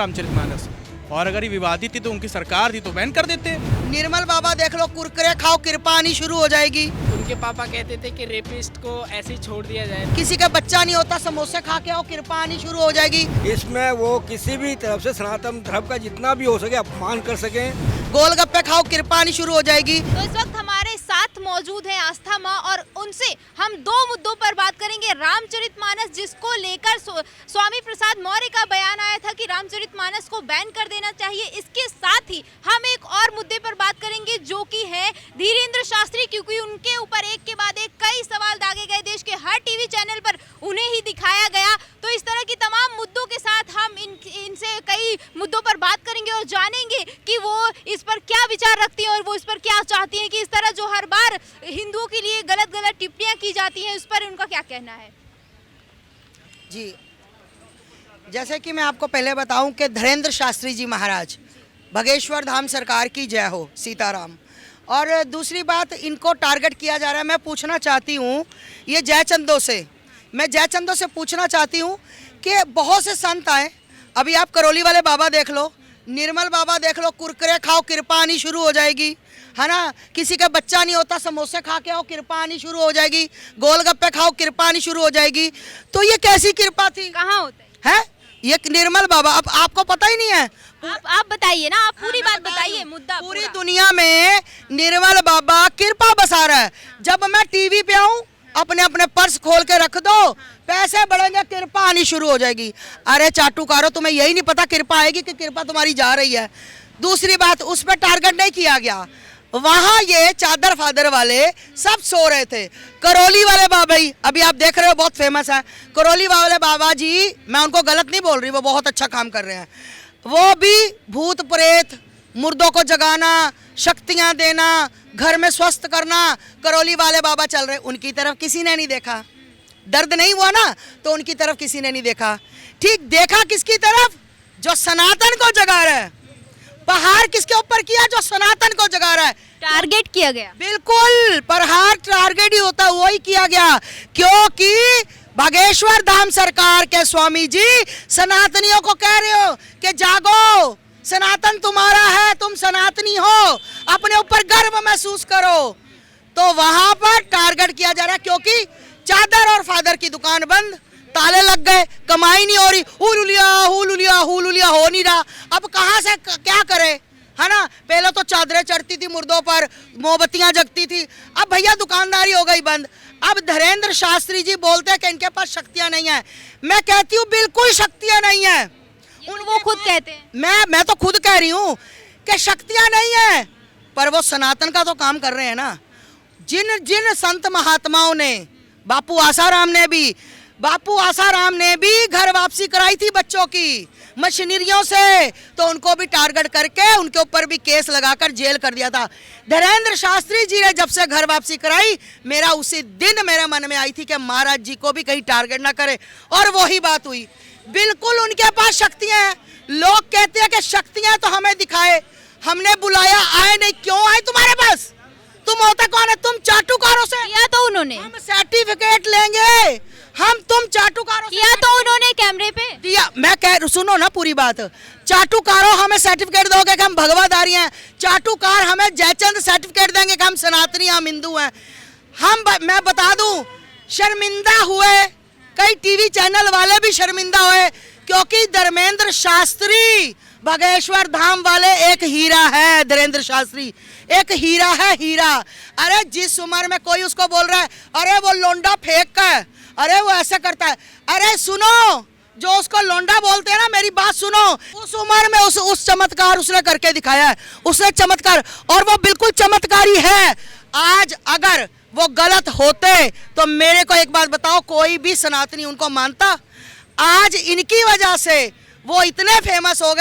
रामचरितमानस, और अगर ये विवादित थी तो उनकी सरकार थी तो बैन कर देते। निर्मल बाबा देख लो, कुरकुरे खाओ कृपा आनी शुरू हो जाएगी। उनके पापा कहते थे कि रेपिस्ट को ऐसे ही छोड़ दिया जाए। किसी का बच्चा नहीं होता, समोसे खा के आओ कृपा आनी शुरू हो जाएगी। इसमें वो किसी भी तरफ से सनातन धर्म का जितना भी हो सके अपमान कर सके। गोलगप्पे खाओ कृपा आनी शुरू हो जाएगी। तो इस वक्त हमारे साथ मौजूद है आस्था माँ, और उनसे हम दो मुद्दों पर बात करेंगे। रामचरितमानस जिसको लेकर स्वामी प्रसाद मौर्य का बयान आया था कि रामचरितमानस को बैन कर देना चाहिए, इसके साथ ही हम एक और मुद्दे पर बात करेंगे जो कि है धीरेन्द्र शास्त्री, क्योंकि उनके ऊपर एक के बाद एक कई सवाल दागे गए। देश के हर टीवी चैनल पर उन्हें ही दिखाया गया। तो इस तरह की तमाम मुद्दों के साथ हम इनसे कई मुद्दों पर बात करेंगे और जानेंगे कि वो इस पर क्या विचार रखती हैं और वो इस पर क्या चाहती हैं कि इस तरह जो हर बार हिंदुओं के लिए गलत गलत टिप्पणियां की जाती हैं, उस पर उनका क्या कहना है। जी, जैसे कि मैं आपको पहले बताऊं कि धीरेन्द्र शास्त्री जी महाराज, भगेश्वर धाम सरकार की जय हो, सीताराम। और दूसरी बात, इनको टारगेट किया जा रहा है। मैं पूछना चाहती हूँ ये जयचंदों से, मैं जयचंदों से पूछना चाहती हूँ कि बहुत से संत आए, अभी आप करौली वाले बाबा देख लो, निर्मल बाबा देख लो, कुरकुरे खाओ कृपा आनी शुरू हो जाएगी, है ना। किसी का बच्चा नहीं होता, समोसे खा के आओ कृपा आनी शुरू हो जाएगी। गोलगप्पे खाओ कृपा आनी शुरू हो जाएगी। तो ये कैसी कृपा थी? कहाँ होता है ये निर्मल बाबा? अब आपको पता ही नहीं है। आप बताइए ना, आप पूरी बात बताइए, मुद्दा पूरी दुनिया में निर्मल बाबा कृपा बसा रहा है। जब मैं टीवी पे आऊं, अपने अपने पर्स खोल के रख दो, पैसे बढ़ेंगे, कृपा आनी शुरू हो जाएगी। अरे चाटुकारो, तुम्हें यही नहीं पता कृपा आएगी कि कृपा तुम्हारी जा रही है। दूसरी बात, उस पर टारगेट नहीं किया गया। वहां ये चादर फादर वाले सब सो रहे थे। करौली वाले बाबा ही, अभी आप देख रहे हो, बहुत फेमस है करौली वाले बाबा जी। मैं उनको गलत नहीं बोल रही, वो बहुत अच्छा काम कर रहे हैं। वो भी भूत प्रेत, मुर्दों को जगाना, शक्तियां देना, घर में स्वस्थ करना, करौली वाले बाबा चल रहे। उनकी तरफ किसी ने नहीं देखा। दर्द नहीं हुआ ना, तो उनकी तरफ किसी ने नहीं देखा। ठीक देखा किसकी तरफ? जो सनातन को जगा रहा है। प्रहार किसके ऊपर किया? जो सनातन को जगा रहा है। टारगेट किया गया। बिल्कुल, प्रहार टारगेट ही होता है, वही किया गया। क्योंकि बागेश्वर धाम सरकार के स्वामी जी सनातनियों को कह रहे हो कि जागो, सनातन तुम्हारा है, तुम सनातनी हो, अपने ऊपर गर्व महसूस करो। तो वहां पर टारगेट किया जा रहा है, क्योंकि चादर और फादर की दुकान बंद, ताले लग गए, कमाई नहीं हो रही, हुलुलिया हो नहीं रहा। अब कहां से क्या करे, है ना। पहले तो चादरें चढ़ती थी मुर्दों पर, मोमबत्तियां जगती थी, अब भैया दुकानदारी हो गई बंद। अब धीरेन्द्र शास्त्री जी बोलते हैं कि इनके पास शक्तियां नहीं है। मैं कहती हूँ बिल्कुल शक्तियां नहीं है। वो खुद कहते हैं। मैं तो खुद कह रही हूँ कि शक्तियां नहीं है, पर वो सनातन का तो काम कर रहे हैं ना। जिन संत महात्माओं ने, बापू आसाराम ने भी घर वापसी कराई थी बच्चों की मशीनरियों से, तो उनको भी टारगेट करके उनके ऊपर भी केस लगाकर जेल कर दिया था। धीरेन्द्र शास्त्री जी ने जब से घर वापसी कराई, मेरा उसी दिन मेरे मन में आई थी कि महाराज जी को भी कहीं टारगेट ना करे, और वही बात हुई। बिल्कुल उनके पास शक्तियां हैं। लोग कहते हैं कि शक्तियां तो हमें दिखाए, हमने बुलाया, आए नहीं। क्यों आए तुम्हारे पास? तुम होता कौन है? तुम चाटुकारों से किया तो उन्होंने। हम सर्टिफिकेट लेंगे, हम तुम चाटुकारों किया तो उन्होंने कैमरे पे दिया। मैं कह, सुनो ना पूरी बात। चाटुकारों हमें सर्टिफिकेट दोगे कि हम भगवाधारी हैं, चाटुकार हमें जयचंद सर्टिफिकेट देंगे कि हम सनातनी, हम हिंदू हैं। मैं बता दूं, शर्मिंदा हुए, कई टीवी चैनल वाले भी शर्मिंदा हुए, क्योंकि धर्मेंद्र शास्त्री बागेश्वर धाम वाले एक हीरा है। धीरेन्द्र शास्त्री एक हीरा है, हीरा। अरे जिस उम्र में कोई उसको बोल रहा है, अरे वो लोंडा फेंक का, अरे वो ऐसा करता है। अरे सुनो, जो उसको लोंडा बोलते हैं ना, मेरी बात सुनो, उस उम्र में उस चमत्कार उसने करके दिखाया है। उसने चमत्कार, और वो बिल्कुल चमत्कारी है। आज अगर वो गलत होते तो मेरे को एक बात बताओ, कोई भी सनातनी उनको मानता? आज इनकी वजह से वो इतने फेमस हो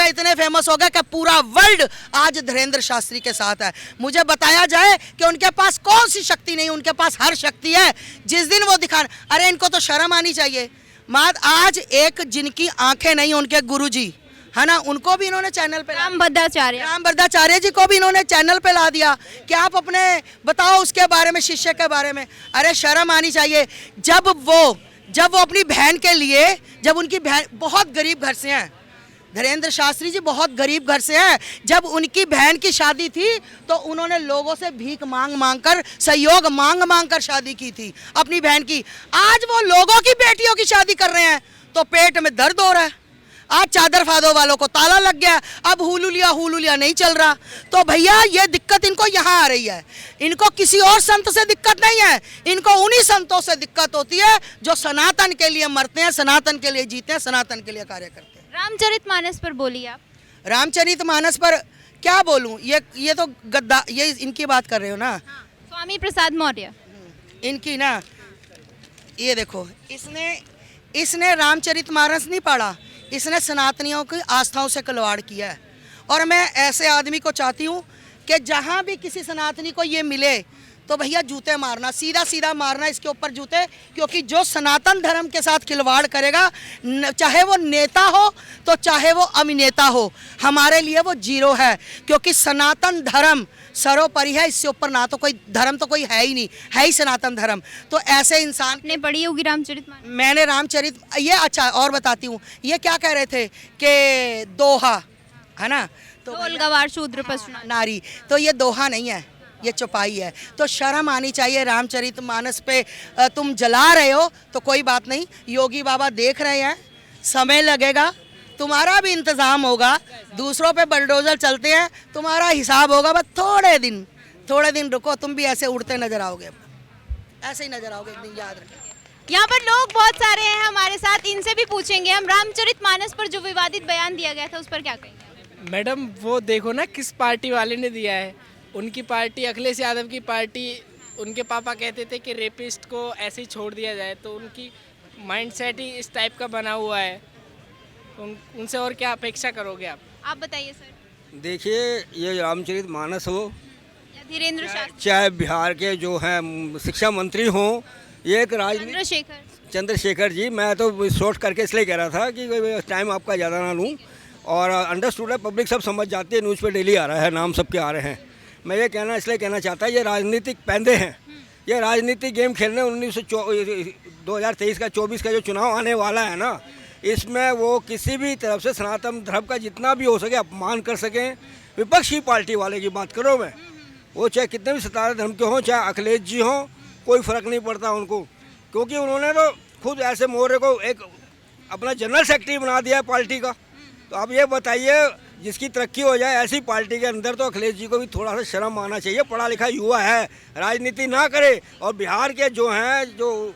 गए कि पूरा वर्ल्ड आज धीरेन्द्र शास्त्री के साथ है। मुझे बताया जाए कि उनके पास कौन सी शक्ति नहीं, उनके पास हर शक्ति है। जिस दिन वो दिखा, अरे इनको तो शर्म आनी चाहिए। आज एक जिनकी आंखें नहीं, उनके गुरुजी है ना, उनको भी इन्होंने चैनल पे, राम भद्राचार्य जी को भी इन्होंने चैनल पे ला दिया कि आप अपने बताओ उसके बारे में, शिष्य के बारे में। अरे शर्म आनी चाहिए। जब वो अपनी बहन के लिए, जब उनकी बहन बहुत गरीब घर से हैं, धीरेन्द्र शास्त्री जी बहुत गरीब घर से है। जब उनकी बहन की शादी थी तो उन्होंने लोगों से भीख मांग मांग कर, सहयोग मांग मांग कर शादी की थी अपनी बहन की। आज वो लोगों की बेटियों की शादी कर रहे हैं तो पेट में दर्द हो रहा है। आज चादर फादो वालों को ताला लग गया, अब हुलूलिया नहीं चल रहा। तो भैया ये दिक्कत इनको यहाँ आ रही है, इनको किसी और संत से दिक्कत नहीं है, इनको उन्हीं संतों से दिक्कत होती है जो सनातन के लिए मरते हैं, सनातन के लिए जीते हैं, सनातन के लिए कार्य करते हैं। रामचरितमानस पर बोलिए आप। रामचरितमानस पर क्या बोलूं, ये तो गद्दा, ये इनकी बात कर रहे हो ना, स्वामी प्रसाद मौर्य। इनकी ना, ये देखो, इसने रामचरितमानस नहीं पढ़ा, इसने सनातनियों की आस्थाओं से खिलवाड़ किया है। और मैं ऐसे आदमी को चाहती हूँ कि जहाँ भी किसी सनातनी को ये मिले तो भैया जूते मारना, सीधा सीधा मारना इसके ऊपर जूते, क्योंकि जो सनातन धर्म के साथ खिलवाड़ करेगा, चाहे वो नेता हो तो चाहे वो अभिनेता हो, हमारे लिए वो जीरो है। क्योंकि सनातन धर्म सर्वोपरि है, इससे ऊपर ना तो कोई धर्म तो कोई है ही नहीं, है ही सनातन धर्म। तो ऐसे इंसान ने पढ़ी होगी रामचरितमानस? मैंने रामचरित, ये अच्छा और बताती हूँ, ये क्या कह रहे थे कि दोहा है ना, तो ढोल गवार शूद्र पशु नारी, तो ये दोहा नहीं है, ये चौपाई है। तो शर्म आनी चाहिए। रामचरितमानस पे तुम जला रहे हो तो कोई बात नहीं, योगी बाबा देख रहे हैं, समय लगेगा, तुम्हारा भी इंतज़ाम होगा। दूसरों पे बलडोजर चलते हैं, तुम्हारा हिसाब होगा, बस थोड़े दिन रुको, तुम भी ऐसे उड़ते नजर आओगे, ऐसे ही नजर आओगे एक दिन, याद रखें। यहाँ पर लोग बहुत सारे हैं हमारे साथ, इनसे भी पूछेंगे हम। रामचरितमानस पर जो विवादित बयान दिया गया था उस पर क्या कहेंगे? मैडम वो देखो ना किस पार्टी वाले ने दिया है। उनकी पार्टी, अखिलेश यादव की पार्टी, उनके पापा कहते थे कि रेपिस्ट को ऐसे ही छोड़ दिया जाए, तो उनकी माइंडसेट ही इस टाइप का बना हुआ है। उनसे और क्या अपेक्षा करोगे आप बताइए सर। देखिए, ये रामचरितमानस हो या धीरेन्द्र शास्त्री, चाहे बिहार के जो हैं शिक्षा मंत्री हों, ये एक राजनीति, चंद्रशेखर जी, मैं तो शॉर्ट करके इसलिए कह रहा था कि टाइम आपका ज़्यादा ना लूँ। और अंडरस्टूड है, पब्लिक सब समझ जाती है, न्यूज़ पे डेली आ रहा है, नाम सबके आ रहे हैं। मैं ये इसलिए कहना चाहता है, ये राजनीतिक पैंदे हैं, ये राजनीतिक गेम खेलने 2023 का 24 का जो चुनाव आने वाला है ना, इसमें वो किसी भी तरफ से सनातन धर्म का जितना भी हो सके अपमान कर सकें। विपक्षी पार्टी वाले की बात करो मैं, वो चाहे कितने भी सनातन धर्म के हों, चाहे अखिलेश जी हों, कोई फ़र्क नहीं पड़ता उनको, क्योंकि उन्होंने तो खुद ऐसे मौर्य को एक अपना जनरल सेक्रेटरी बना दिया है पार्टी का। तो आप ये बताइए, जिसकी तरक्की हो जाए ऐसी पार्टी के अंदर, तो अखिलेश जी को भी थोड़ा सा शर्म आना चाहिए। पढ़ा लिखा युवा है, राजनीति ना करे। और बिहार के जो हैं, जो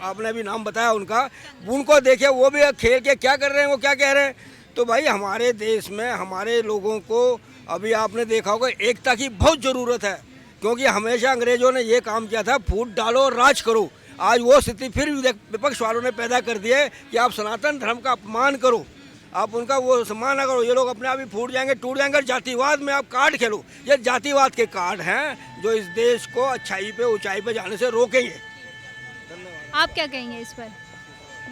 आपने भी नाम बताया उनका, उनको देखिए, वो भी खेल के क्या कर रहे हैं, वो क्या कह रहे हैं। तो भाई हमारे देश में हमारे लोगों को अभी आपने देखा होगा, एकता की बहुत ज़रूरत है, क्योंकि हमेशा अंग्रेजों ने ये काम किया था, फूट डालो और राज करो। आज वो स्थिति फिर विपक्ष वालों ने पैदा कर दी है कि आप सनातन धर्म का अपमान करो, आप उनका वो सम्मान ना करो। ये लोग अपने आप ही फूट जाएंगे, टूट जाएंगे। जातिवाद में आप कार्ड खेलो, ये जातिवाद के कार्ड हैं जो इस देश को अच्छाई पे, ऊंचाई पे जाने से रोकेंगे। आप क्या कहेंगे इस पर?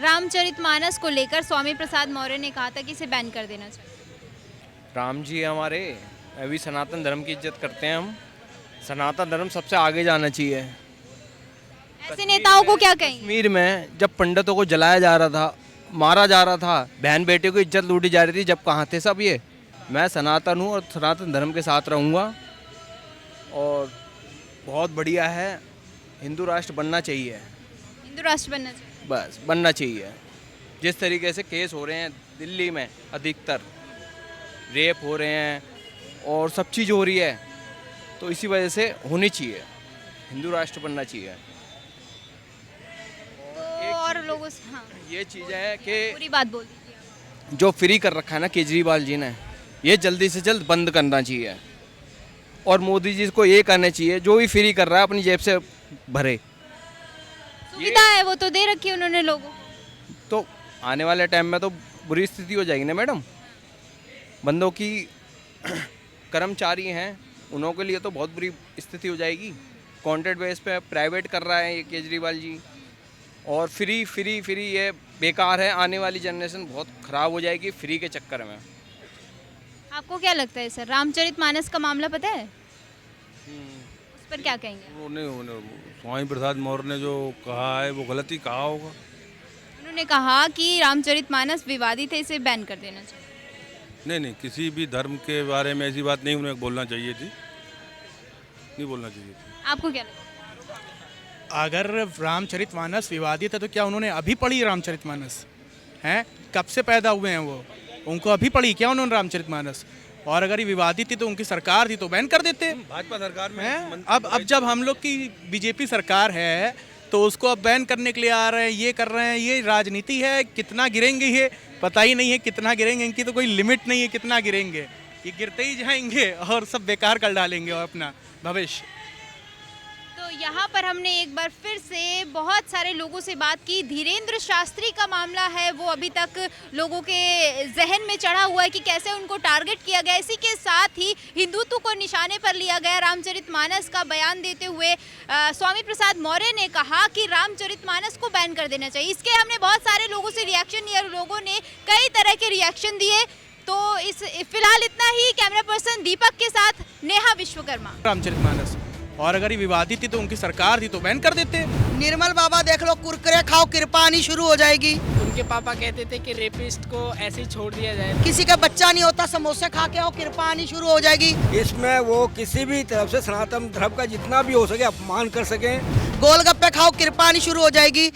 रामचरितमानस को लेकर स्वामी प्रसाद मौर्य ने कहा था कि इसे बैन कर देना चाहिए। राम जी हमारे, अभी सनातन धर्म की इज्जत करते हैं हम। सनातन धर्म सबसे आगे जाना चाहिए। ऐसे नेताओं को क्या कहेंगे? कश्मीर में जब पंडितों को जलाया जा रहा था, मारा जा रहा था, बहन बेटे को इज्जत लूटी जा रही थी, जब कहाँ थे सब ये? मैं सनातन हूँ और सनातन धर्म के साथ रहूँगा, और बहुत बढ़िया है। हिंदू राष्ट्र बनना चाहिए, हिंदू राष्ट्र बनना चाहिए, बस बनना चाहिए। जिस तरीके से केस हो रहे हैं दिल्ली में, अधिकतर रेप हो रहे हैं और सब चीज़ हो रही है, तो इसी वजह से होनी चाहिए, हिंदू राष्ट्र बनना चाहिए। और लोगों से हाँ, ये चीज़ है कि पूरी बात बोल दीजिए। जो फ्री कर रखा है ना केजरीवाल जी ने, ये जल्दी से जल्द बंद करना चाहिए। और मोदी जी को ये करना चाहिए, जो भी फ्री कर रहा है अपनी जेब से भरे। सुविधा है वो तो दे रखी है उन्होंने लोगों को। तो आने वाले टाइम में तो बुरी स्थिति हो जाएगी ना मैडम। बंदों की कर्मचारी हैं, उन्हों के लिए तो बहुत बुरी स्थिति हो जाएगी। कॉन्ट्रैक्ट बेस पे प्राइवेट कर रहा है ये केजरीवाल जी, और फ्री ये बेकार है। आने वाली जनरेशन बहुत ख़राब हो जाएगी फ्री के चक्कर में। आपको क्या लगता है सर, रामचरितमानस का मामला पता है? उस पर क्या कहेंगे? स्वामी प्रसाद मौर्य ने जो कहा है वो गलत ही कहा होगा। उन्होंने कहा कि रामचरितमानस विवादित है, इसे बैन कर देना चाहिए। नहीं, किसी भी धर्म के बारे में ऐसी बात नहीं उन्हें बोलना चाहिए थी, नहीं बोलना चाहिए थी। आपको क्या लगता अगर रामचरितमानस विवादित है तो क्या उन्होंने अभी पढ़ी रामचरितमानस? हैं, कब से पैदा हुए हैं वो? उनको अभी पढ़ी क्या उन्होंने रामचरितमानस? और अगर ये विवादित थी तो उनकी सरकार थी तो बैन कर देते। भाजपा सरकार में हैं? अब जब हम लोग की बीजेपी सरकार है तो उसको अब बैन करने के लिए आ रहे हैं, ये कर रहे हैं। ये राजनीति है। कितना गिरेंगे ये पता ही नहीं है, कितना गिरेंगे, इनकी तो कोई लिमिट नहीं है कितना गिरेंगे। ये गिरते ही जाएंगे और सब बेकार कर डालेंगे और अपना भविष्य। तो यहाँ पर हमने एक बार फिर से बहुत सारे लोगों से बात की। धीरेन्द्र शास्त्री का मामला है वो अभी तक लोगों के जहन में चढ़ा हुआ है कि कैसे उनको टारगेट किया गया। इसी के साथ ही हिंदुत्व को निशाने पर लिया गया। रामचरितमानस का बयान देते हुए स्वामी प्रसाद मौर्य ने कहा कि रामचरितमानस को बैन कर देना चाहिए। इसके हमने बहुत सारे लोगों से रिएक्शन लिया, लोगों ने कई तरह के रिएक्शन दिए। तो इस फिलहाल इतना ही। कैमरा पर्सन दीपक के साथ नेहा विश्वकर्मा। रामचरितमानस, और अगर ये विवादित थी तो उनकी सरकार थी तो बैन कर देते। निर्मल बाबा देख लो, कुरकुरे खाओ कृपा आनी शुरू हो जाएगी। उनके पापा कहते थे कि रेपिस्ट को ऐसे ही छोड़ दिया जाए। किसी का बच्चा नहीं होता, समोसे खा के आओ कृपा आनी शुरू हो जाएगी। इसमें वो किसी भी तरफ से सनातन धर्म का जितना भी हो सके अपमान कर सकें। गोलगप्पे खाओ कृपा आनी शुरू हो जाएगी।